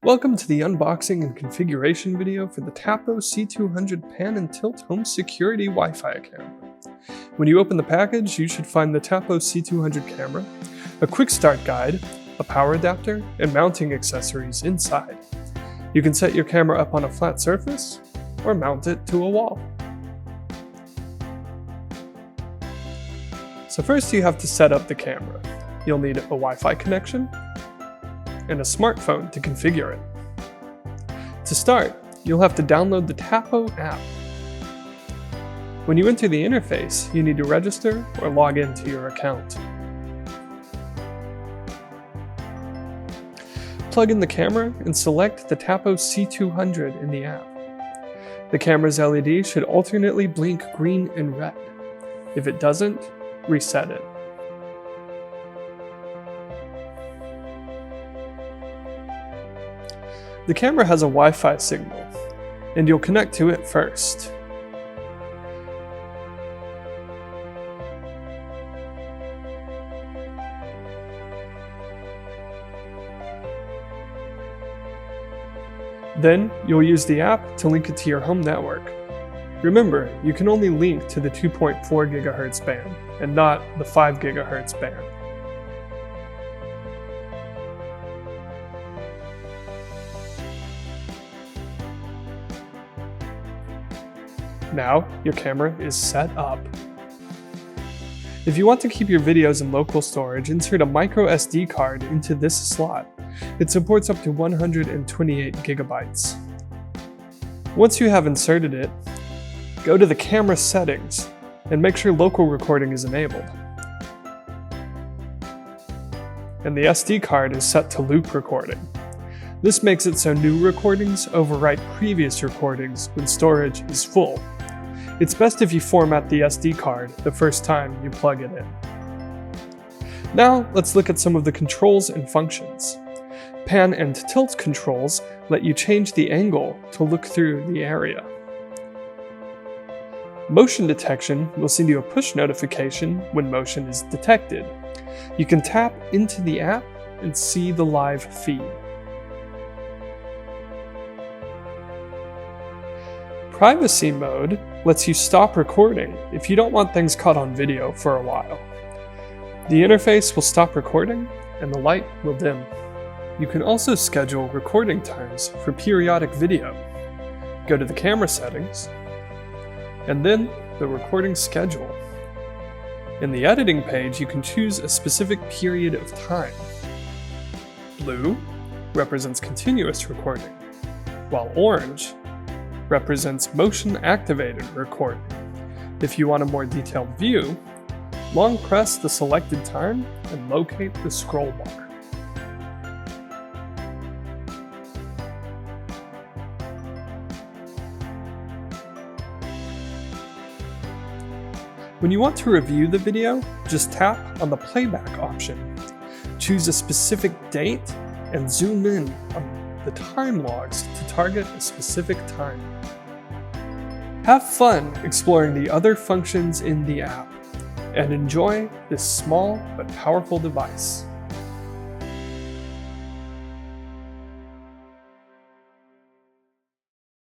Welcome to the unboxing and configuration video for the Tapo C200 pan and tilt home security Wi-Fi camera. When you open the package, you should find the Tapo C200 camera, a quick start guide, a power adapter, and mounting accessories inside. You can set your camera up on a flat surface or mount it to a wall. So first you have to set up the camera. You'll need a Wi-Fi connection and a smartphone to configure it. To start, you'll have to download the Tapo app. When you enter the interface, you need to register or log into your account. Plug in the camera and select the Tapo C200 in the app. The camera's LED should alternately blink green and red. If it doesn't, reset it. The camera has a Wi-Fi signal, and you'll connect to it first. Then, you'll use the app to link it to your home network. Remember, you can only link to the 2.4 GHz band, and not the 5 GHz band. Now, your camera is set up. If you want to keep your videos in local storage, insert a micro SD card into this slot. It supports up to 128 gigabytes. Once you have inserted it, go to the camera settings and make sure local recording is enabled. And the SD card is set to loop recording. This makes it so new recordings overwrite previous recordings when storage is full. It's best if you format the SD card the first time you plug it in. Now, let's look at some of the controls and functions. Pan and tilt controls let you change the angle to look through the area. Motion detection will send you a push notification when motion is detected. You can tap into the app and see the live feed. Privacy mode lets you stop recording if you don't want things caught on video for a while. The interface will stop recording and the light will dim. You can also schedule recording times for periodic video. Go to the camera settings and then the recording schedule. In the editing page, you can choose a specific period of time. Blue represents continuous recording, while orange represents motion-activated recording. If you want a more detailed view, long press the selected time and locate the scroll bar. When you want to review the video, just tap on the Playback option. Choose a specific date and zoom in on the time logs to target a specific time. Have fun exploring the other functions in the app, and enjoy this small but powerful device.